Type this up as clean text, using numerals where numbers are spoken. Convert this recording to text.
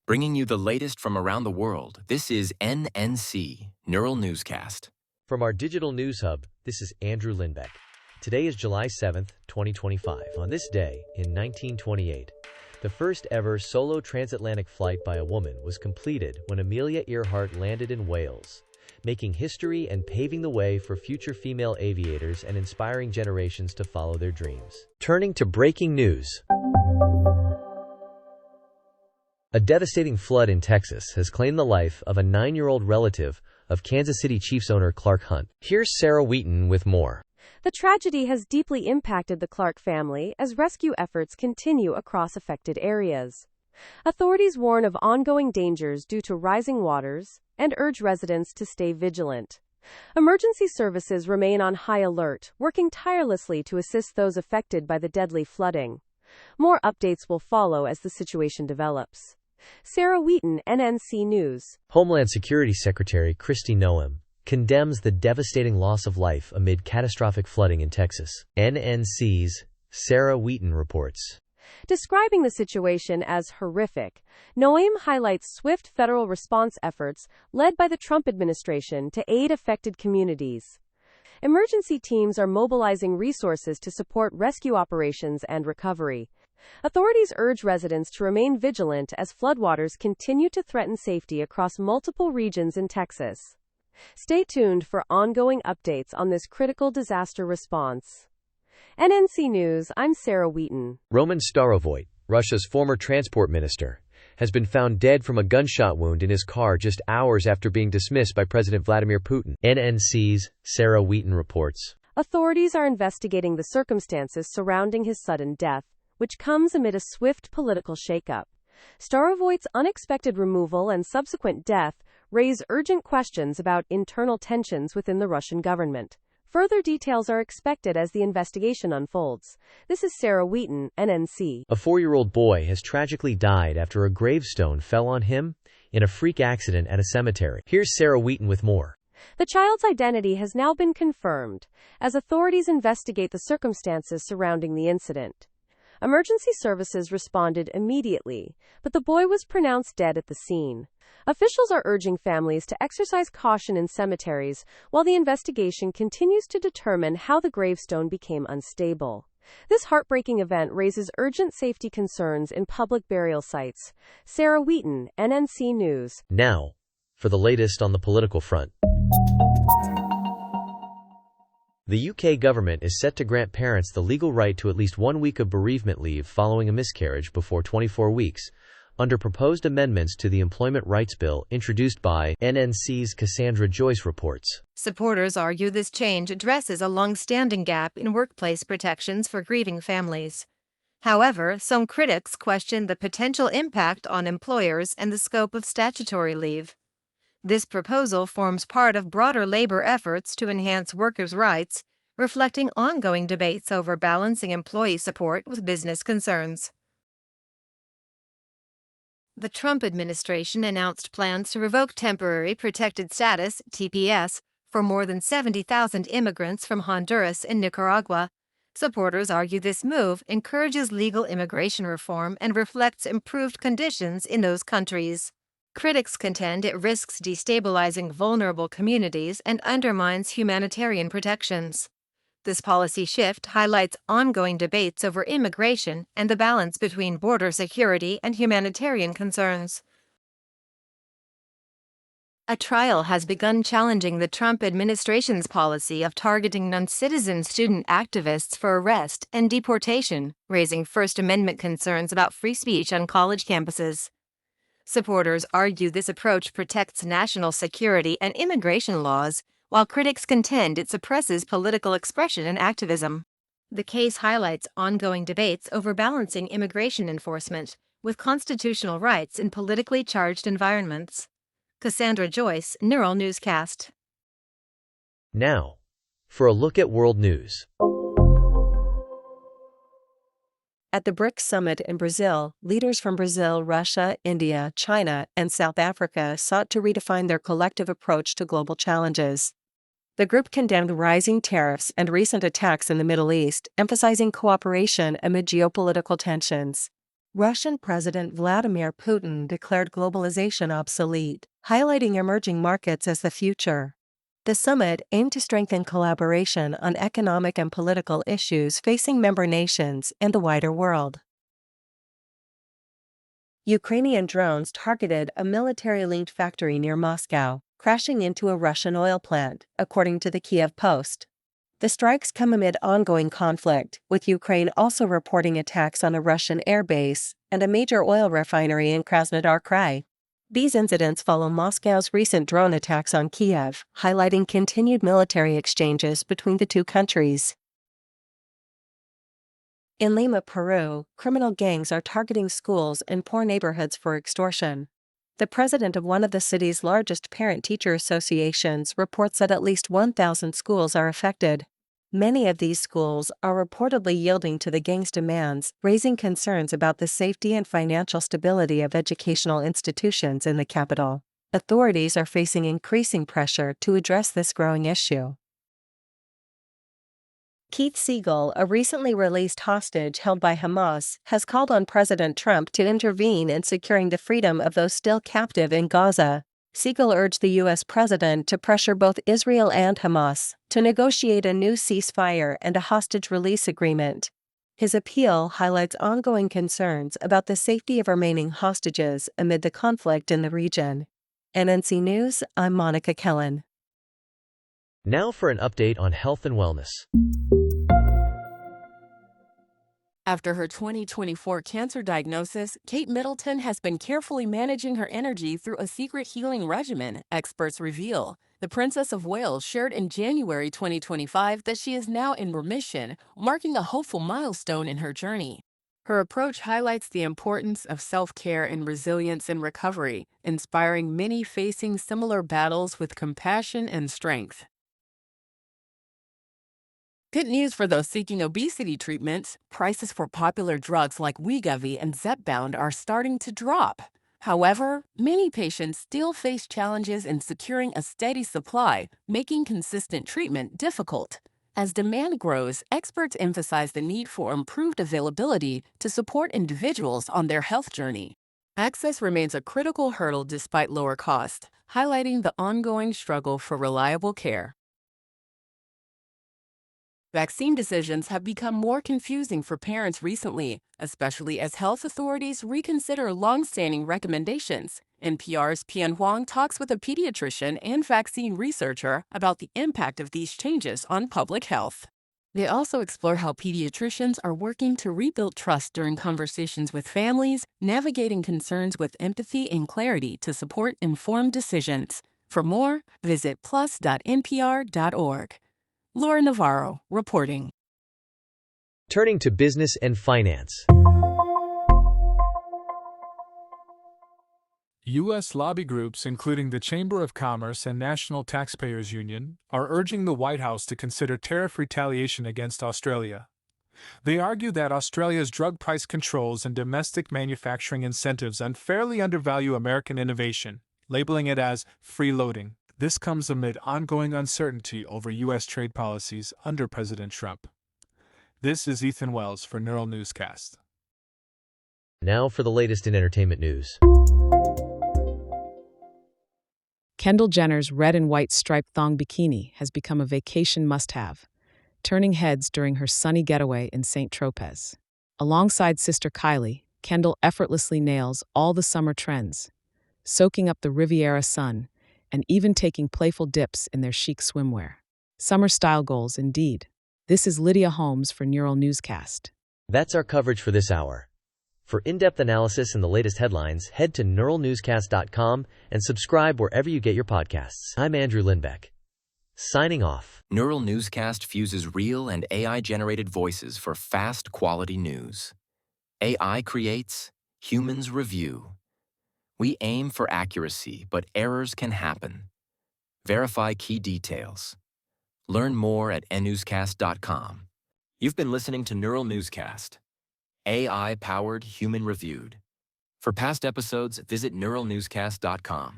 Bringing you the latest from around the world, this is NNC, Neural Newscast. From our digital news hub, this is Andrew Lindbeck. Today is July 7th, 2025. On this day, in 1928, the first ever solo transatlantic flight by a woman was completed when Amelia Earhart landed in Wales, making history and paving the way for future female aviators and inspiring generations to follow their dreams. Turning to breaking news. A devastating flood in Texas has claimed the life of a 9-year-old relative of Kansas City Chiefs owner Clark Hunt. Here's Sarah Wheaton with more. The tragedy has deeply impacted the Clark family as rescue efforts continue across affected areas. Authorities warn of ongoing dangers due to rising waters and urge residents to stay vigilant. Emergency services remain on high alert, working tirelessly to assist those affected by the deadly flooding. More updates will follow as the situation develops. Sarah Wheaton, NNC News. Homeland Security Secretary Kristi Noem condemns the devastating loss of life amid catastrophic flooding in Texas. NNC's Sarah Wheaton reports. Describing the situation as horrific, Noem highlights swift federal response efforts led by the Trump administration to aid affected communities. Emergency teams are mobilizing resources to support rescue operations and recovery. Authorities urge residents to remain vigilant as floodwaters continue to threaten safety across multiple regions in Texas. Stay tuned for ongoing updates on this critical disaster response. NNC News, I'm Sarah Wheaton. Roman Starovoyt, Russia's former transport minister, has been found dead from a gunshot wound in his car just hours after being dismissed by President Vladimir Putin. NNC's Sarah Wheaton reports. Authorities are investigating the circumstances surrounding his sudden death, which comes amid a swift political shakeup. Starovoyt's unexpected removal and subsequent death raise urgent questions about internal tensions within the Russian government. Further details are expected as the investigation unfolds. This is Sarah Wheaton, NNC. A 4-year-old boy has tragically died after a gravestone fell on him in a freak accident at a cemetery. Here's Sarah Wheaton with more. The child's identity has now been confirmed as authorities investigate the circumstances surrounding the incident. Emergency services responded immediately, but the boy was pronounced dead at the scene. Officials are urging families to exercise caution in cemeteries while the investigation continues to determine how the gravestone became unstable. This heartbreaking event raises urgent safety concerns in public burial sites. Sarah Wheaton, NNC News. Now, for the latest on the political front. The UK government is set to grant parents the legal right to at least 1 week of bereavement leave following a miscarriage before 24 weeks, under proposed amendments to the Employment Rights Bill introduced by NNC's Cassandra Joyce reports. Supporters argue this change addresses a long-standing gap in workplace protections for grieving families. However, some critics question the potential impact on employers and the scope of statutory leave. This proposal forms part of broader labor efforts to enhance workers' rights, reflecting ongoing debates over balancing employee support with business concerns. The Trump administration announced plans to revoke temporary protected status, TPS, for more than 70,000 immigrants from Honduras and Nicaragua. Supporters argue this move encourages legal immigration reform and reflects improved conditions in those countries. Critics contend it risks destabilizing vulnerable communities and undermines humanitarian protections. This policy shift highlights ongoing debates over immigration and the balance between border security and humanitarian concerns. A trial has begun challenging the Trump administration's policy of targeting non-citizen student activists for arrest and deportation, raising First Amendment concerns about free speech on college campuses. Supporters argue this approach protects national security and immigration laws, while critics contend it suppresses political expression and activism. The case highlights ongoing debates over balancing immigration enforcement with constitutional rights in politically charged environments. Cassandra Joyce, Neural Newscast. Now, for a look at world news. At the BRICS summit in Brazil, leaders from Brazil, Russia, India, China, and South Africa sought to redefine their collective approach to global challenges. The group condemned rising tariffs and recent attacks in the Middle East, emphasizing cooperation amid geopolitical tensions. Russian President Vladimir Putin declared globalization obsolete, highlighting emerging markets as the future. The summit aimed to strengthen collaboration on economic and political issues facing member nations and the wider world. Ukrainian drones targeted a military-linked factory near Moscow, crashing into a Russian oil plant, according to the Kiev Post. The strikes come amid ongoing conflict, with Ukraine also reporting attacks on a Russian airbase and a major oil refinery in Krasnodar Krai. These incidents follow Moscow's recent drone attacks on Kiev, highlighting continued military exchanges between the two countries. In Lima, Peru, criminal gangs are targeting schools and poor neighborhoods for extortion. The president of one of the city's largest parent-teacher associations reports that at least 1,000 schools are affected. Many of these schools are reportedly yielding to the gangs' demands, raising concerns about the safety and financial stability of educational institutions in the capital. Authorities are facing increasing pressure to address this growing issue. Keith Siegel, a recently released hostage held by Hamas, has called on President Trump to intervene in securing the freedom of those still captive in Gaza. Siegel urged the U.S. president to pressure both Israel and Hamas to negotiate a new ceasefire and a hostage release agreement. His appeal highlights ongoing concerns about the safety of remaining hostages amid the conflict in the region. NNC News, I'm Monica Kellen. Now for an update on health and wellness. After her 2024 cancer diagnosis, Kate Middleton has been carefully managing her energy through a secret healing regimen, experts reveal. The Princess of Wales shared in January 2025 that she is now in remission, marking a hopeful milestone in her journey. Her approach highlights the importance of self-care and resilience in recovery, inspiring many facing similar battles with compassion and strength. Good news for those seeking obesity treatments. Prices for popular drugs like Wegovy and Zepbound are starting to drop. However, many patients still face challenges in securing a steady supply, making consistent treatment difficult. As demand grows, experts emphasize the need for improved availability to support individuals on their health journey. Access remains a critical hurdle despite lower cost, highlighting the ongoing struggle for reliable care. Vaccine decisions have become more confusing for parents recently, especially as health authorities reconsider long-standing recommendations. NPR's Pian Huang talks with a pediatrician and vaccine researcher about the impact of these changes on public health. They also explore how pediatricians are working to rebuild trust during conversations with families, navigating concerns with empathy and clarity to support informed decisions. For more, visit plus.npr.org. Laura Navarro, reporting. Turning to business and finance. U.S. lobby groups, including the Chamber of Commerce and National Taxpayers Union, are urging the White House to consider tariff retaliation against Australia. They argue that Australia's drug price controls and domestic manufacturing incentives unfairly undervalue American innovation, labeling it as freeloading. This comes amid ongoing uncertainty over U.S. trade policies under President Trump. This is Ethan Wells for Neural Newscast. Now for the latest in entertainment news. Kendall Jenner's red and white striped thong bikini has become a vacation must-have, turning heads during her sunny getaway in St. Tropez. Alongside sister Kylie, Kendall effortlessly nails all the summer trends, soaking up the Riviera sun and even taking playful dips in their chic swimwear. Summer style goals, indeed. This is Lydia Holmes for Neural Newscast. That's our coverage for this hour. For in-depth analysis and the latest headlines, head to neuralnewscast.com and subscribe wherever you get your podcasts. I'm Andrew Lindbeck. Signing off. Neural Newscast fuses real and AI-generated voices for fast, quality news. AI creates, humans review. We aim for accuracy, but errors can happen. Verify key details. Learn more at nnewscast.com. You've been listening to Neural Newscast, AI-powered, human-reviewed. For past episodes, visit neuralnewscast.com.